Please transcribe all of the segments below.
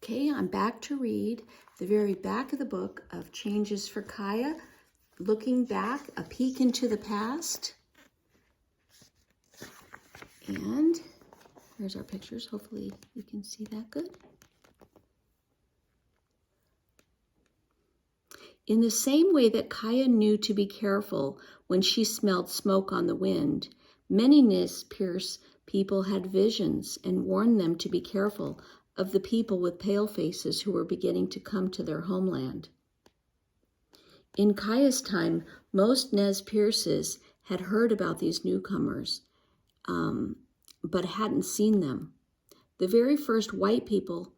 Okay, I'm back to read the very back of the book of Changes for Kaya. Looking back, a peek into the past. And here's our pictures. Hopefully you can see that good. In the same way that Kaya knew to be careful when she smelled smoke on the wind, many Nez Perce people had visions and warned them to be careful of the people with pale faces who were beginning to come to their homeland. In Kaya's time, most Nez Perces had heard about these newcomers, but hadn't seen them. The very first white people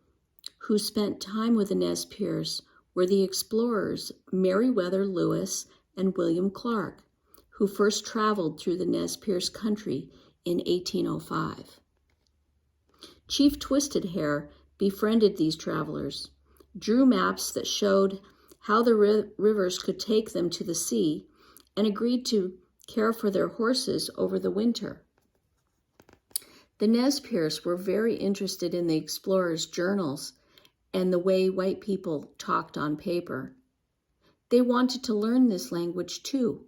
who spent time with the Nez Perce were the explorers Meriwether Lewis and William Clark, who first traveled through the Nez Perce country in 1805. Chief Twisted Hair befriended these travelers, drew maps that showed how the rivers could take them to the sea, and agreed to care for their horses over the winter. The Nez Perce were very interested in the explorers' journals and the way white people talked on paper. They wanted to learn this language too,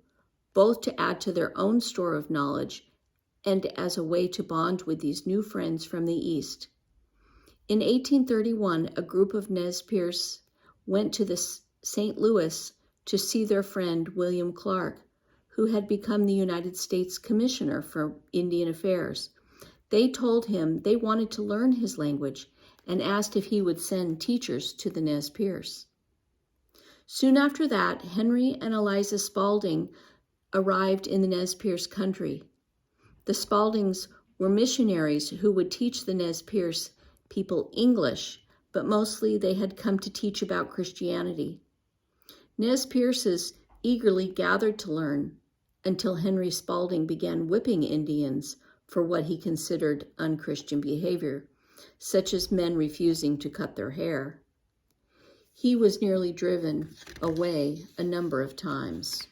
both to add to their own store of knowledge and as a way to bond with these new friends from the East. In 1831, a group of Nez Perce went to the St. Louis to see their friend William Clark, who had become the United States Commissioner for Indian Affairs. They told him they wanted to learn his language and asked if he would send teachers to the Nez Perce. Soon after that, Henry and Eliza Spalding arrived in the Nez Perce country. The Spaldings were missionaries who would teach the Nez Perce people English, but mostly they had come to teach about Christianity. Nez Perces eagerly gathered to learn until Henry Spalding began whipping Indians for what he considered unchristian behavior, such as men refusing to cut their hair. He was nearly driven away a number of times.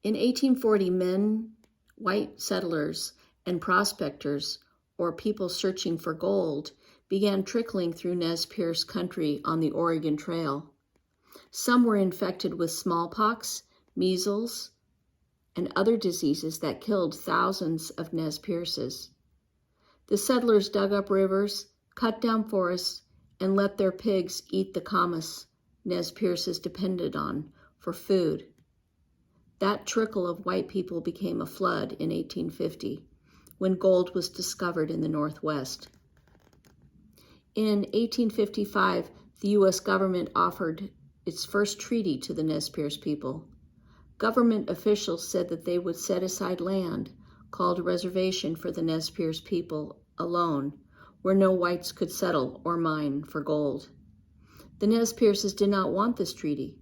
In 1840, men, white settlers, and prospectors, or people searching for gold, began trickling through Nez Perce country on the Oregon Trail. Some were infected with smallpox, measles, and other diseases that killed thousands of Nez Perces. The settlers dug up rivers, cut down forests, and let their pigs eat the camas Nez Perces depended on for food. That trickle of white people became a flood in 1850, when gold was discovered in the Northwest. In 1855, the U.S. government offered its first treaty to the Nez Perce people. Government officials said that they would set aside land, called a reservation for the Nez Perce people alone, where no whites could settle or mine for gold. The Nez Perces did not want this treaty.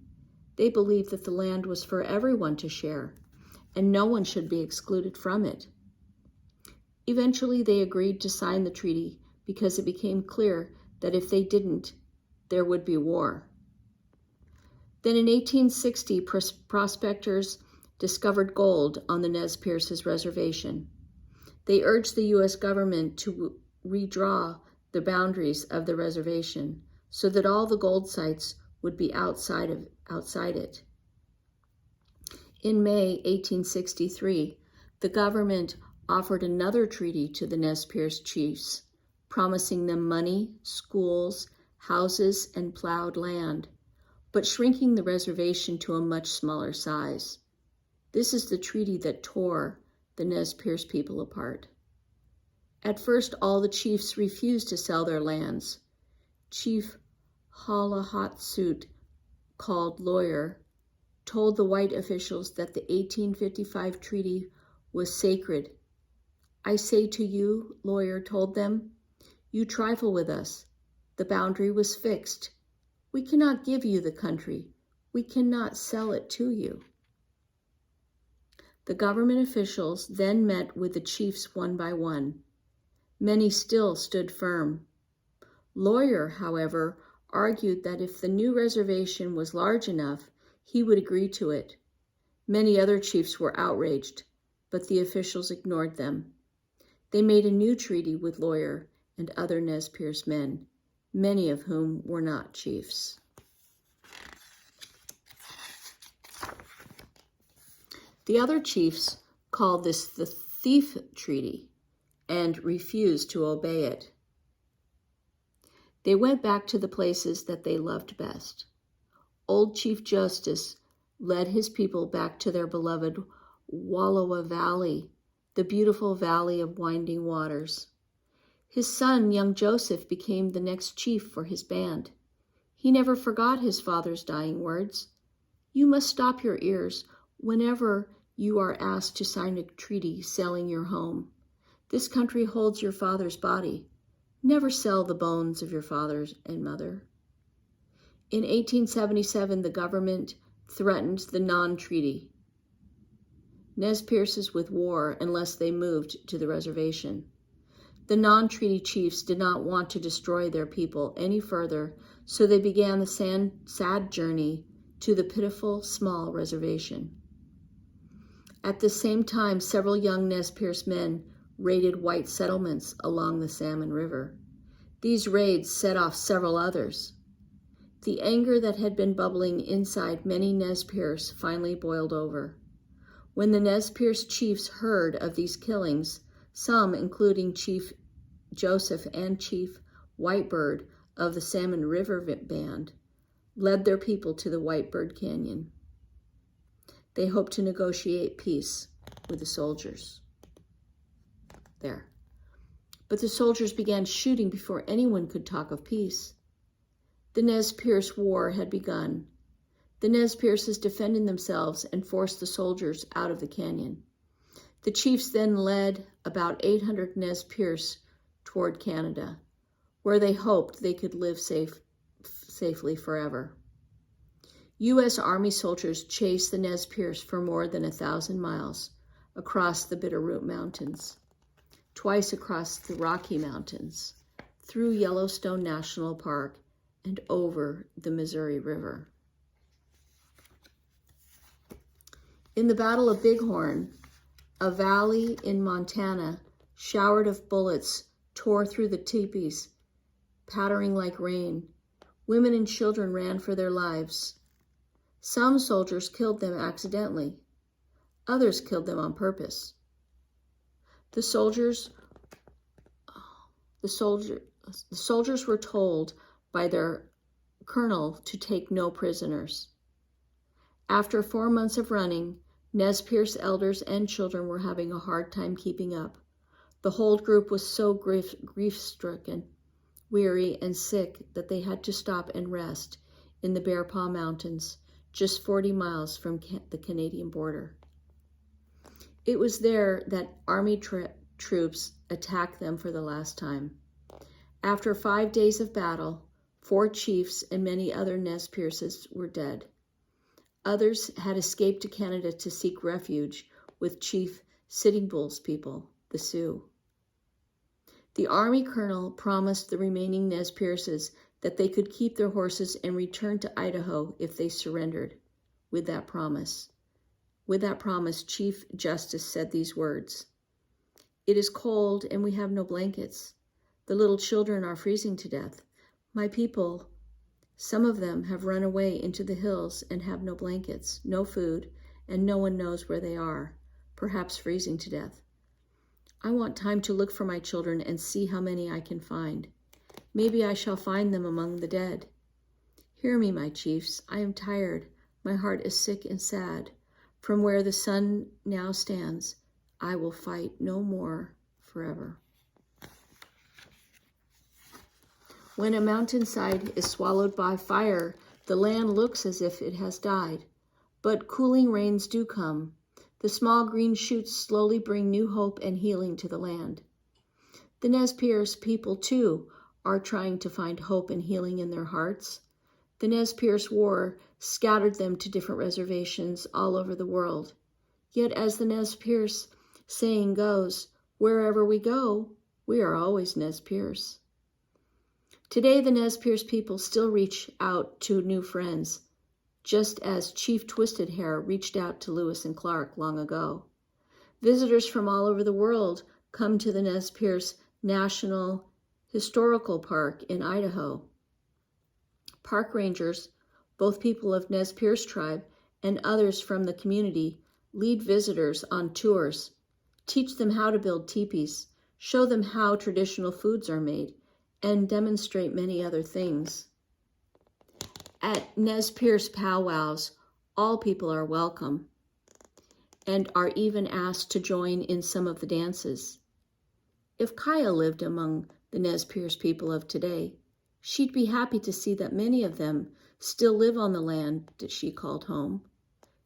They believed that the land was for everyone to share, and no one should be excluded from it. Eventually, they agreed to sign the treaty because it became clear that if they didn't, there would be war. Then in 1860, prospectors discovered gold on the Nez Perces reservation. They urged the U.S. government to redraw the boundaries of the reservation so that all the gold sites would be outside it. In May 1863, the government offered another treaty to the Nez Perce chiefs, promising them money, schools, houses, and plowed land, but shrinking the reservation to a much smaller size. This is the treaty that tore the Nez Perce people apart. At first, all the chiefs refused to sell their lands. Chief Halahatsut, called Lawyer, told the white officials that the 1855 treaty was sacred. "I say to you," Lawyer told them, "you trifle with us. The boundary was fixed. We cannot give you the country. We cannot sell it to you." The government officials then met with the chiefs one by one. Many still stood firm. Lawyer, however, argued that if the new reservation was large enough, he would agree to it. Many other chiefs were outraged, but the officials ignored them. They made a new treaty with Lawyer and other Nez Perce men, many of whom were not chiefs. The other chiefs called this the Thief Treaty and refused to obey it. They went back to the places that they loved best. Old Chief Justice led his people back to their beloved Wallowa Valley, the beautiful valley of winding waters. His son, young Joseph, became the next chief for his band. He never forgot his father's dying words. You must stop your ears whenever you are asked to sign a treaty selling your home. This country holds your father's body. Never sell the bones of your father and mother. In 1877, the government threatened the non-treaty Nez Perces with war unless they moved to the reservation. The non-treaty chiefs did not want to destroy their people any further, so they began the sad journey to the pitiful small reservation. At the same time, several young Nez Perce men raided white settlements along the Salmon River. These raids set off several others. The anger that had been bubbling inside many Nez Perce finally boiled over. When the Nez Perce chiefs heard of these killings, some, including Chief Joseph and Chief Whitebird of the Salmon River Band, led their people to the Whitebird Canyon. They hoped to negotiate peace with the soldiers there. But the soldiers began shooting before anyone could talk of peace. The Nez Perce War had begun. The Nez Perces defended themselves and forced the soldiers out of the canyon. The chiefs then led about 800 Nez Perce toward Canada, where they hoped they could live safely forever. U.S. Army soldiers chased the Nez Perce for more than 1,000 miles across the Bitterroot Mountains, twice across the Rocky Mountains, through Yellowstone National Park, and over the Missouri River. In the Battle of Bighorn, a valley in Montana showered of bullets tore through the teepees, pattering like rain. Women and children ran for their lives. Some soldiers killed them accidentally. Others killed them on purpose. The soldiers were told by their colonel to take no prisoners. After 4 months of running, Nez Perce elders and children were having a hard time keeping up. The whole group was so grief-stricken, weary, and sick that they had to stop and rest in the Bear Paw Mountains, just 40 miles from the Canadian border. It was there that Army troops attacked them for the last time. After 5 days of battle, 4 chiefs and many other Nez Perces were dead. Others had escaped to Canada to seek refuge with Chief Sitting Bull's people, the Sioux. The Army colonel promised the remaining Nez Perces that they could keep their horses and return to Idaho if they surrendered. With that promise, Chief Justice said these words: "It is cold and we have no blankets. The little children are freezing to death. My people, some of them have run away into the hills and have no blankets, no food, and no one knows where they are, perhaps freezing to death. I want time to look for my children and see how many I can find. Maybe I shall find them among the dead. Hear me, my chiefs. I am tired. My heart is sick and sad. From where the sun now stands, I will fight no more forever." When a mountainside is swallowed by fire, the land looks as if it has died. But cooling rains do come. The small green shoots slowly bring new hope and healing to the land. The Nez Perce people, too, are trying to find hope and healing in their hearts. The Nez Perce War scattered them to different reservations all over the world. Yet, as the Nez Perce saying goes, wherever we go, we are always Nez Perce. Today, the Nez Perce people still reach out to new friends, just as Chief Twisted Hair reached out to Lewis and Clark long ago. Visitors from all over the world come to the Nez Perce National Historical Park in Idaho. Park rangers, both people of Nez Perce tribe and others from the community, lead visitors on tours, teach them how to build teepees, show them how traditional foods are made, and demonstrate many other things. At Nez Perce powwows, all people are welcome and are even asked to join in some of the dances. If Kaya lived among the Nez Perce people of today, she'd be happy to see that many of them still live on the land that she called home.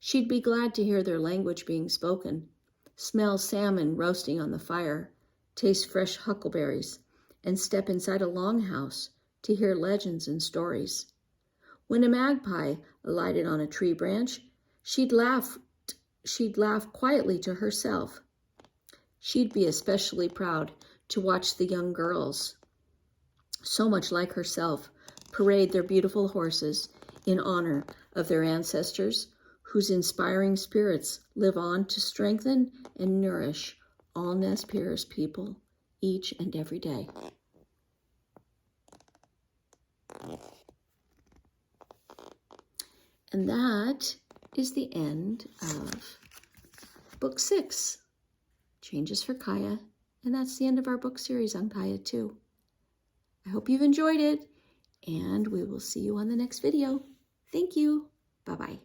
She'd be glad to hear their language being spoken, smell salmon roasting on the fire, taste fresh huckleberries, and step inside a longhouse to hear legends and stories. When a magpie alighted on a tree branch, she'd laugh quietly to herself. She'd be especially proud to watch the young girls, so much like herself, parade their beautiful horses in honor of their ancestors, whose inspiring spirits live on to strengthen and nourish all Nez Perce people each and every day. And that is the end of Book 6, Changes for Kaya. And that's the end of our book series on Kaya too. I hope you've enjoyed it, and we will see you on the next video. Thank you. Bye-bye.